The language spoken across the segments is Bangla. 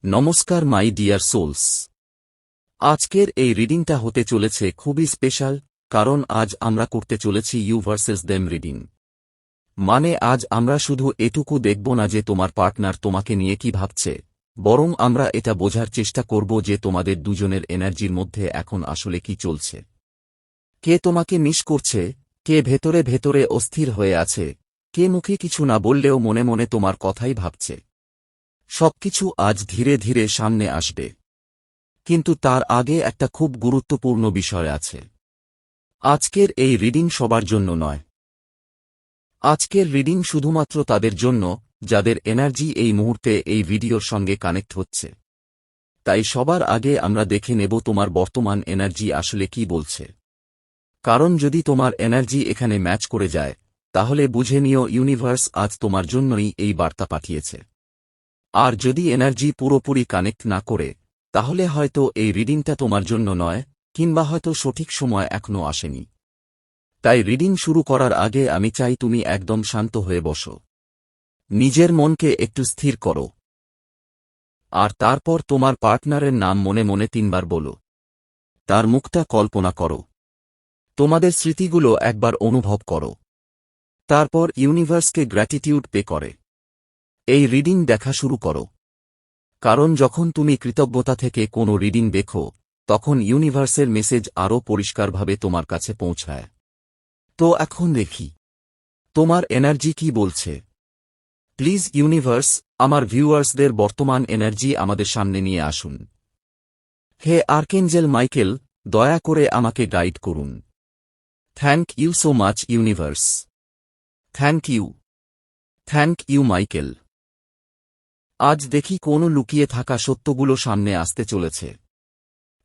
নমস্কার মাই ডিয়ার সোলস। আজকের এই রিডিংটা হতে চলেছে খুবই স্পেশাল, কারণ আজ আমরা করতে চলেছি ইউ ভার্সেস দেম রিডিং। মানে আজ আমরা শুধু এটুকু দেখব না যে তোমার পার্টনার তোমাকে নিয়ে কি ভাবছে, বরং আমরা এটা বোঝার চেষ্টা করব যে তোমাদের দুজনের এনার্জির মধ্যে এখন আসলে কি চলছে। কে তোমাকে মিস করছে, কে ভেতরে ভেতরে অস্থির হয়ে আছে, কে মুখে কিছু না বললেও মনে মনে তোমার কথাই ভাবছে। সবকিছু আজ ধীরে ধীরে সামনে আসবে, কিন্তু তার আগে একটা খুব গুরুত্বপূর্ণ বিষয় আছে। আজকের এই রিডিং সবার জন্য নয়। আজকের রিডিং শুধুমাত্র তাদের জন্য যাদের এনার্জি এই মুহূর্তে এই ভিডিওর সঙ্গে কানেক্ট হচ্ছে। তাই সবার আগে আমরা দেখে নেব তোমার বর্তমান এনার্জি আসলে কি বলছে। কারণ যদি তোমার এনার্জি এখানে ম্যাচ করে যায়, তাহলে বুঝে নিও ইউনিভার্স আজ তোমার জন্যই এই বার্তা পাঠিয়েছে। আর যদি এনার্জি পুরোপুরি কানেক্ট না করে, তাহলে হয়তো এই রিডিংটা তোমার জন্য নয়, কিংবা হয়তো সঠিক সময় এখনো আসেনি। তাই রিডিং শুরু করার আগে আমি চাই তুমি একদম শান্ত হয়ে বসো। নিজের মনকে একটু স্থির করো। আর তারপর তোমার পার্টনারের নাম মনে মনে 3 বার বলো। তার মুখটা কল্পনা করো। তোমাদের স্মৃতিগুলো একবার অনুভব করো। তারপর ইউনিভার্সকে গ্র্যাটিটিউড পে করে এই রিডিং দেখা শুরু করো। কারণ যখন তুমি কৃতজ্ঞতা থেকে কোনো রিডিং দেখো, তখন ইউনিভার্সের মেসেজ আরও পরিষ্কারভাবে তোমার কাছে পৌঁছায়। তো এখন দেখি তোমার এনার্জি কি বলছে। প্লিজ ইউনিভার্স, আমার ভিউয়ার্সদের বর্তমান এনার্জি আমাদের সামনে নিয়ে আসুন। হে আর্কেঞ্জেল মাইকেল, দয়া করে আমাকে গাইড করুন। Thank you so much universe. Thank you. Thank you Michael. আজ দেখি কোন লুকিয়ে থাকা সত্যগুলো সামনে আসতে চলেছে।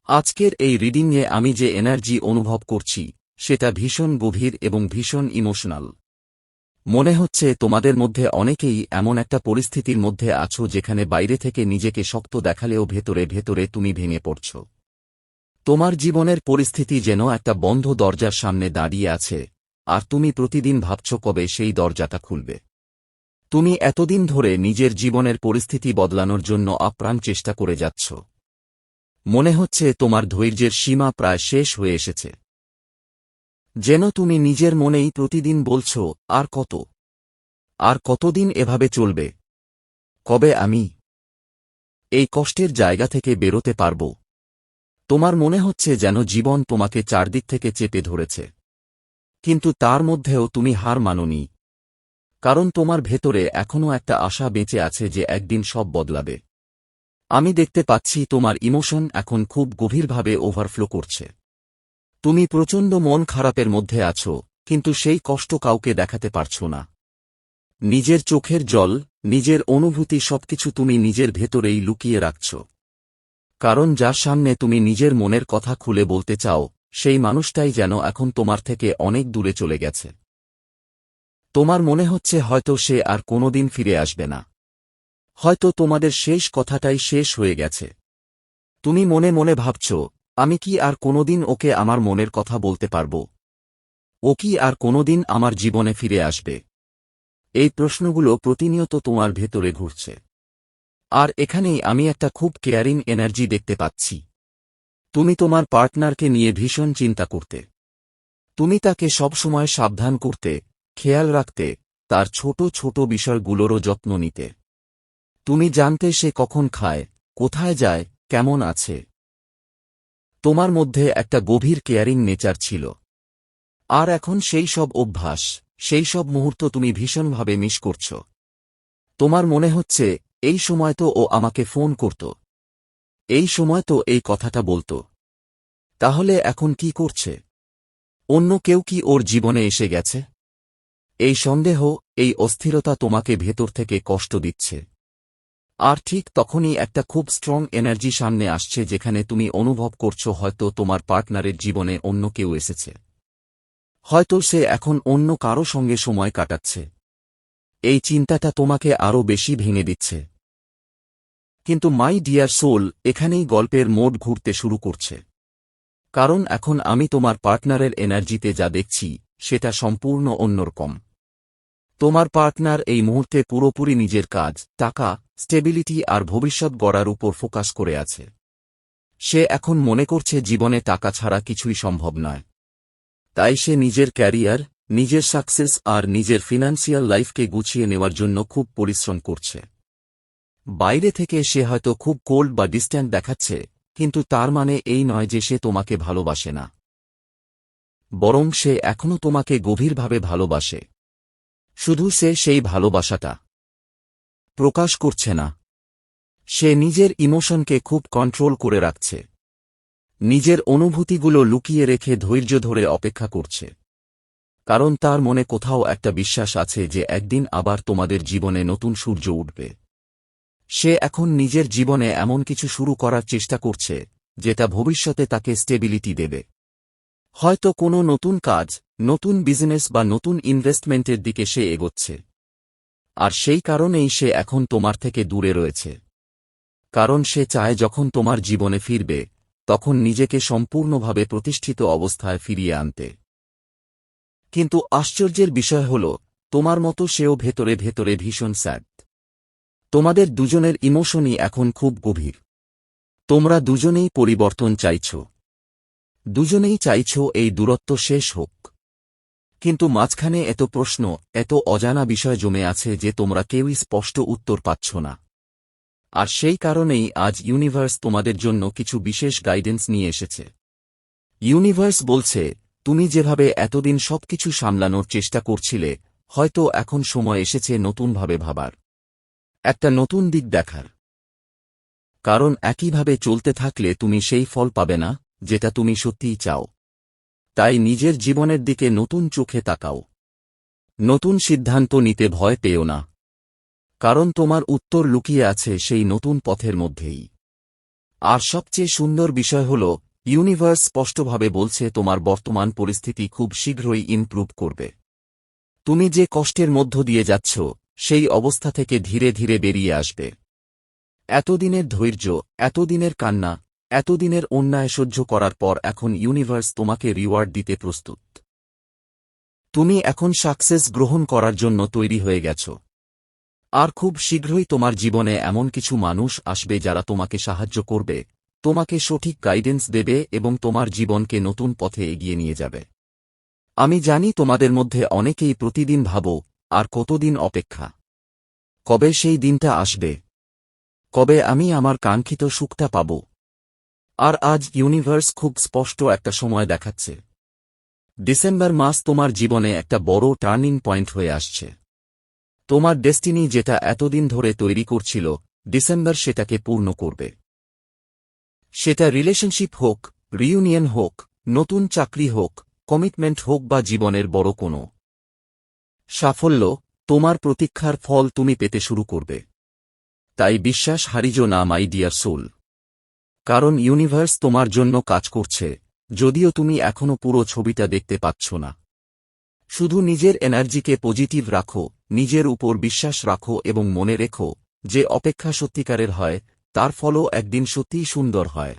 আজকের এই রিডিংয়ে আমি যে এনার্জি অনুভব করছি, সেটা ভীষণ গভীর এবং ভীষণ ইমোশনাল। মনে হচ্ছে তোমাদের মধ্যে অনেকেই এমন একটা পরিস্থিতির মধ্যে আছো যেখানে বাইরে থেকে নিজেকে শক্ত দেখালেও ভেতরে ভেতরে তুমি ভেঙে পড়ছ। তোমার জীবনের পরিস্থিতি যেন একটা বন্ধ দরজার সামনে দাঁড়িয়ে আছে, আর তুমি প্রতিদিন ভাবছ কবে সেই দরজাটা খুলবে। তুমি এতদিন ধরে নিজের জীবনের পরিস্থিতি বদলানোর জন্য আপ্রাণ চেষ্টা করে যাচ্ছ। মনে হচ্ছে তোমার ধৈর্যের সীমা প্রায় শেষ হয়ে এসেছে। যেন তুমি নিজের মনেই প্রতিদিন বলছ, আর কতদিন এভাবে চলবে? কবে আমি এই কষ্টের জায়গা থেকে বেরোতে পারব? তোমার মনে হচ্ছে যেন জীবন তোমাকে চারদিক থেকে চেপে ধরেছে। কিন্তু তার মধ্যেও তুমি হার মানোনি। কারণ তোমার ভেতরে এখনও একটা আশা বেঁচে আছে যে একদিন সব বদলাবে। আমি দেখতে পাচ্ছি তোমার ইমোশন এখন খুব গভীরভাবে ওভারফ্লো করছে। তুমি প্রচণ্ড মন খারাপের মধ্যে আছো, কিন্তু সেই কষ্ট কাউকে দেখাতে পারছ না। নিজের চোখের জল, নিজের অনুভূতি সবকিছু তুমি নিজের ভেতরেই লুকিয়ে রাখছ। কারণ যার সামনে তুমি নিজের মনের কথা খুলে বলতে চাও, সেই মানুষটাই যেন এখন তোমার থেকে অনেক দূরে চলে গেছে। তোমার মনে হচ্ছে হয়তো সে আর কোনোদিন ফিরে আসবে না। হয়তো তোমাদের শেষ কথাটাই শেষ হয়ে গেছে। তুমি মনে মনে ভাবছ, আমি কি আর কোনোদিন ওকে আমার মনের কথা বলতে পারব? ও কি আর কোনোদিন আমার জীবনে ফিরে আসবে? এই প্রশ্নগুলো প্রতিনিয়ত তোমার ভেতরে ঘুরছে। আর এখানেই আমি একটা খুব কেয়ারিং এনার্জি দেখতে পাচ্ছি। তুমি তোমার পার্টনারকে নিয়ে ভীষণ চিন্তা করতে। তুমি তাকে সবসময় সাবধান করতে, খেয়াল রাখতে, তার ছোট ছোট বিষয়গুলোরও যত্ন নিতে। তুমি জানতে সে কখন খায়, কোথায় যায়, কেমন আছে। তোমার মধ্যে একটা গভীর কেয়ারিং নেচার ছিল। আর এখন সেই সব অভ্যাস, সেই সব মুহূর্ত তুমি ভীষণভাবে মিস করছ। তোমার মনে হচ্ছে, এই সময় তো ও আমাকে ফোন করত, এই সময় তো এই কথাটা বলতো। তাহলে এখন কি করছে? অন্য কেউ কি ওর জীবনে এসে গেছে? এই সন্দেহ, এই অস্থিরতা তোমাকে ভেতর থেকে কষ্ট দিচ্ছে। আর ঠিক তখনই একটা খুব স্ট্রং এনার্জি সামনে আসছে, যেখানে তুমি অনুভব করছো হয়তো তোমার পার্টনারের জীবনে অন্য কেউ এসেছে। হয়তো সে এখন অন্য কারো সঙ্গে সময় কাটাচ্ছে। এই চিন্তাটা তোমাকে আরও বেশি ভেঙে দিচ্ছে। কিন্তু মাই ডিয়ার সোল, এখানেই গল্পের মোড় ঘুরতে শুরু করছে। কারণ এখন আমি তোমার পার্টনারের এনার্জিতে যা দেখছি, সেটা সম্পূর্ণ অন্যরকম। তোমার পার্টনার এই মুহূর্তে পুরোপুরি নিজের কাজ, টাকা, স্টেবিলিটি আর ভবিষ্যৎ গড়ার উপর ফোকাস করে আছে। সে এখন মনে করছে জীবনে টাকা ছাড়া কিছুই সম্ভব নয়। তাই সে নিজের ক্যারিয়ার, নিজের সাকসেস আর নিজের ফিনান্সিয়াল লাইফকে গুছিয়ে নেওয়ার জন্য খুব পরিশ্রম করছে। বাইরে থেকে সে হয়তো খুব কোল্ড বা ডিস্ট্যান্ট দেখাচ্ছে, কিন্তু তার মানে এই নয় যে সে তোমাকে ভালোবাসে না। বরং সে এখনও তোমাকে গভীরভাবে ভালোবাসে। শুধু সে সেই ভালোবাসাটা প্রকাশ করছে না। সে নিজের ইমোশনকে খুব কন্ট্রোল করে রাখছে, নিজের অনুভূতিগুলো লুকিয়ে রেখে ধৈর্য ধরে অপেক্ষা করছে। কারণ তার মনে কোথাও একটা বিশ্বাস আছে যে একদিন আবার তোমাদের জীবনে নতুন সূর্য উঠবে। সে এখন নিজের জীবনে এমন কিছু শুরু করার চেষ্টা করছে যেটা ভবিষ্যতে তাকে স্টেবিলিটি দেবে। হয়তো কোনো নতুন কাজ, নতুন বিজনেস বা নতুন ইনভেস্টমেন্টের দিকে সে এগোচ্ছে। আর সেই কারণেই সে এখন তোমার থেকে দূরে রয়েছে। কারণ সে চায় যখন তোমার জীবনে ফিরবে তখন নিজেকে সম্পূর্ণভাবে প্রতিষ্ঠিত অবস্থায় ফিরিয়ে আনতে। কিন্তু আশ্চর্যের বিষয় হল, তোমার মতো সেও ভেতরে ভেতরে ভীষণ স্যাড। তোমাদের দুজনের ইমোশনই এখন খুব গভীর। তোমরা দুজনেই পরিবর্তন চাইছ। দুজনেই চাইছ এই দূরত্ব শেষ হোক। কিন্তু মাঝখানে এত প্রশ্ন, এত অজানা বিষয় জমে আছে যে তোমরা কেউই স্পষ্ট উত্তর পাচ্ছ না। আর সেই কারণেই আজ ইউনিভার্স তোমাদের জন্য কিছু বিশেষ গাইডেন্স নিয়ে এসেছে। ইউনিভার্স বলছে, তুমি যেভাবে এতদিন সবকিছু সামলানোর চেষ্টা করছিলে, হয়তো এখন সময় এসেছে নতুনভাবে ভাবার, একটা নতুন দিক দেখার। কারণ একইভাবে চলতে থাকলে তুমি সেই ফল পাবে না যেটা তুমি সত্যিই চাও। তাই নিজের জীবনের দিকে নতুন চোখে তাকাও। নতুন সিদ্ধান্ত নিতে ভয় পেও না। কারণ তোমার উত্তর লুকিয়ে আছে সেই নতুন পথের মধ্যেই। আর সবচেয়ে সুন্দর বিষয় হল, ইউনিভার্স স্পষ্টভাবে বলছে তোমার বর্তমান পরিস্থিতি খুব শীঘ্রই ইমপ্রুভ করবে। তুমি যে কষ্টের মধ্য দিয়ে যাচ্ছ, সেই অবস্থা থেকে ধীরে ধীরে বেরিয়ে আসবে। এতদিনের ধৈর্য, এতদিনের কান্না, এতদিনের অন্যায় সহ্য করার পর এখন ইউনিভার্স তোমাকে রিওয়ার্ড দিতে প্রস্তুত। তুমি এখন সাকসেস গ্রহণ করার জন্য তৈরি হয়ে গেছ। আর খুব শীঘ্রই তোমার জীবনে এমন কিছু মানুষ আসবে যারা তোমাকে সাহায্য করবে, তোমাকে সঠিক গাইডেন্স দেবে এবং তোমার জীবনকে নতুন পথে এগিয়ে নিয়ে যাবে। আমি জানি তোমাদের মধ্যে অনেকেই প্রতিদিন ভাবো, আর কতদিন অপেক্ষা, কবে সেই দিনটা আসবে, কবে আমি আমার কাঙ্ক্ষিত সুখটা পাব। আর আজ ইউনিভার্স খুব স্পষ্ট একটা সময় দেখাচ্ছে। ডিসেম্বর মাস তোমার জীবনে একটা বড় টার্নিং পয়েন্ট হয়ে আসছে। তোমার ডেস্টিনি যেটা এতদিন ধরে তৈরি করছিল, ডিসেম্বর সেটাকে পূর্ণ করবে। সেটা রিলেশনশিপ হোক, রিইউনিয়ন হোক, নতুন চাকরি হোক, কমিটমেন্ট হোক বা জীবনের বড় কোনো সাফল্য, তোমার প্রতীক্ষার ফল তুমি পেতে শুরু করবে। তাই বিশ্বাস হারিও না মাই ডিয়ার সোল। কারণ ইউনিভার্স তোমার জন্য কাজ করছে, যদিও তুমি এখনো পুরো ছবিটা দেখতে পাচ্ছ না। শুধু নিজের এনার্জিকে পজিটিভ রাখো, নিজের উপর বিশ্বাস রাখো এবং মনে রেখো যে অপেক্ষা সত্যিকারের হয়, তার ফলও একদিন সত্যিই সুন্দর হয়।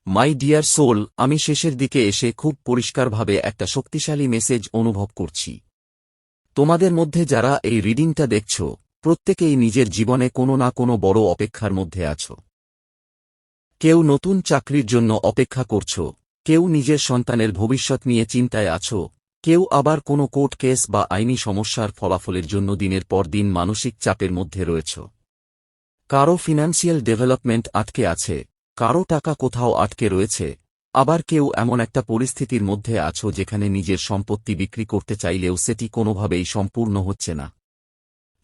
মাই ডিয়ার সোল, আমি শেষের দিকে এসে খুব পরিষ্কারভাবে একটা শক্তিশালী মেসেজ অনুভব করছি। তোমাদের মধ্যে যারা এই রিডিংটা দেখছ, প্রত্যেকেই নিজের জীবনে কোনো না কোনো বড় অপেক্ষার মধ্যে আছো। কেউ নতুন চাকরির জন্য অপেক্ষা করছ, কেউ নিজের সন্তানের ভবিষ্যৎ নিয়ে চিন্তায় আছো, কেউ আবার কোনো কোর্ট কেস বা আইনি সমস্যার ফলাফলের জন্য দিনের পর দিন মানসিক চাপের মধ্যে রয়েছ। কারো ফিনান্সিয়াল ডেভেলপমেন্ট আটকে আছে, কারো টাকা কোথাও আটকে রয়েছে, আবার কেউ এমন একটা পরিস্থিতির মধ্যে আছো যেখানে নিজের সম্পত্তি বিক্রি করতে চাইলেও সেটি কোনোভাবেই সম্পূর্ণ হচ্ছে না।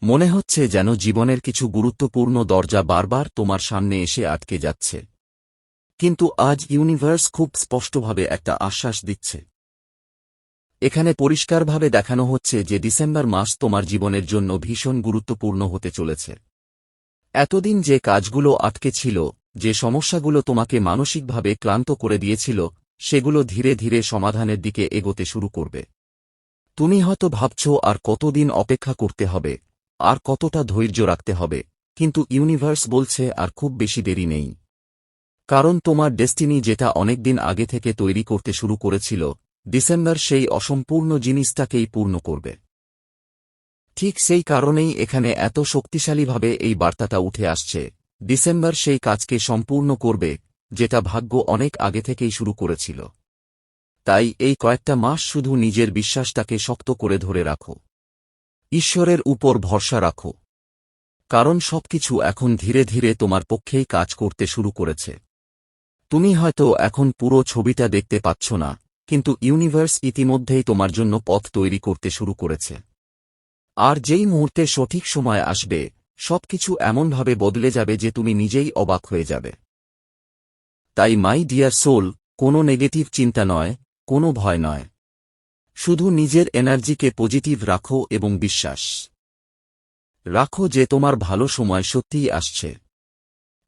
মনে হচ্ছে যেন জীবনের কিছু গুরুত্বপূর্ণ দরজা বারবার তোমার সামনে এসে আটকে যাচ্ছে। কিন্তু আজ ইউনিভার্স খুব স্পষ্টভাবে একটা আশ্বাস দিচ্ছে। এখানে পরিষ্কারভাবে দেখানো হচ্ছে যে ডিসেম্বর মাস তোমার জীবনের জন্য ভীষণ গুরুত্বপূর্ণ হতে চলেছে। এতদিন যে কাজগুলো আটকে ছিল, যে সমস্যাগুলো তোমাকে মানসিকভাবে ক্লান্ত করে দিয়েছিল, সেগুলো ধীরে ধীরে সমাধানের দিকে এগোতে শুরু করবে। তুমি হয়তো ভাবছ আর কতদিন অপেক্ষা করতে হবে, আর কতটা ধৈর্য রাখতে হবে, কিন্তু ইউনিভার্স বলছে আর খুব বেশি দেরি নেই। কারণ তোমার ডেস্টিনি যেটা অনেকদিন আগে থেকে তৈরি করতে শুরু করেছিল, ডিসেম্বর সেই অসম্পূর্ণ জিনিসটাকেই পূর্ণ করবে। ঠিক সেই কারণেই এখানে এত শক্তিশালীভাবে এই বার্তাটা উঠে আসছে। ডিসেম্বর সেই কাজকে সম্পূর্ণ করবে যেটা ভাগ্য অনেক আগে থেকেই শুরু করেছিল। তাই এই কয়েকটা মাস শুধু নিজের বিশ্বাসটাকে শক্ত করে ধরে রাখো। ঈশ্বরের উপর ভরসা রাখো, কারণ সবকিছু এখন ধীরে ধীরে তোমার পক্ষেই কাজ করতে শুরু করেছে। তুমি হয়তো এখন পুরো ছবিটা দেখতে পাচ্ছ না, কিন্তু ইউনিভার্স ইতিমধ্যেই তোমার জন্য পথ তৈরি করতে শুরু করেছে। আর যেই মুহূর্তে সঠিক সময় আসবে, সবকিছু এমনভাবে বদলে যাবে যে তুমি নিজেই অবাক হয়ে যাবে। তাই মাই ডিয়ার সোল, কোনো নেগেটিভ চিন্তা নয়, কোনো ভয় নয়। শুধু নিজের এনার্জিকে পজিটিভ রাখো এবং বিশ্বাস রাখো যে তোমার ভালো সময় সত্যিই আসছে।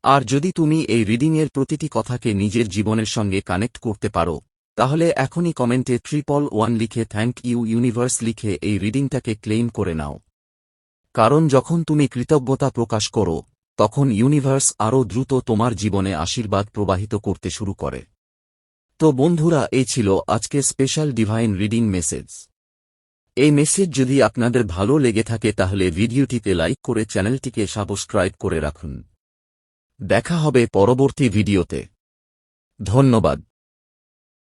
আর যদি তুমি এই রিডিংয়ের প্রতিটি কথাকে নিজের জীবনের সঙ্গে কানেক্ট করতে পারো, তাহলে এখনই কমেন্টে 111 লিখে থ্যাংক ইউ ইউনিভার্স লিখে এই রিডিংটাকে ক্লেইম করে নাও। কারণ যখন তুমি কৃতজ্ঞতা প্রকাশ করো, তখন ইউনিভার্স আরও দ্রুত তোমার জীবনে আশীর্বাদ প্রবাহিত করতে শুরু করে। তো বন্ধুরা, এই ছিল আজকের স্পেশাল ডিভাইন রিডিং মেসেজ। এই মেসেজ যদি আপনাদের ভালো লেগে থাকে তাহলে ভিডিওটিতে লাইক করে চ্যানেলটিকে সাবস্ক্রাইব করে রাখুন। দেখা হবে পরবর্তী ভিডিওতে। ধন্যবাদ।